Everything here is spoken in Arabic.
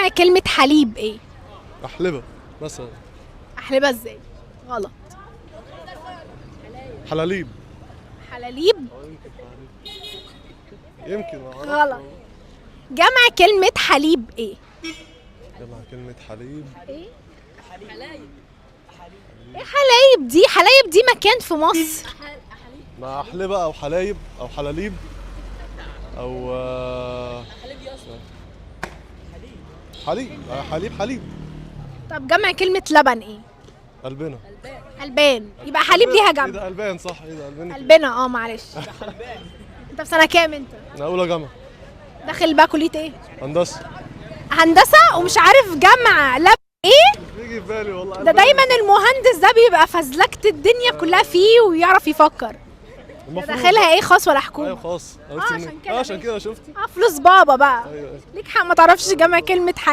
جمع كلمة حليب ايه؟ أحلبة مثلا. احلبها ازاي؟ غلط. حلاليب. حلاليب؟ يمكن ما أعرفش. غلط. جمع كلمة حليب ايه؟ جمع كلمة حليب. ايه حلايب دي؟ حلايب دي مكان في مصر. مع أحلبة أو حلايب أو حلاليب أو حليب. حليب. طب جمع كلمة لبن ايه؟ قلبنا. البان. يبقى حليب ليها ايه جمع. ده قلبان صح، ايه ده قلبان. قلبنا معلش. انت في سنة كام انت؟ أنا أولى جامعة. داخل بقى كلية ايه؟ هندسة. هندسة ومش عارف جمع لبن ايه؟ بيجي في بالي والله. ده دايما المهندس ده بيبقى فزلكة الدنيا كلها فيه ويعرف يفكر. داخلها ايه، خاص ولا حكومة؟ ايوه خاص. عشان كده عشان كده شفت. فلوس بابا بقى. ايوه. ليك حق ما تعرفش جمع كلمة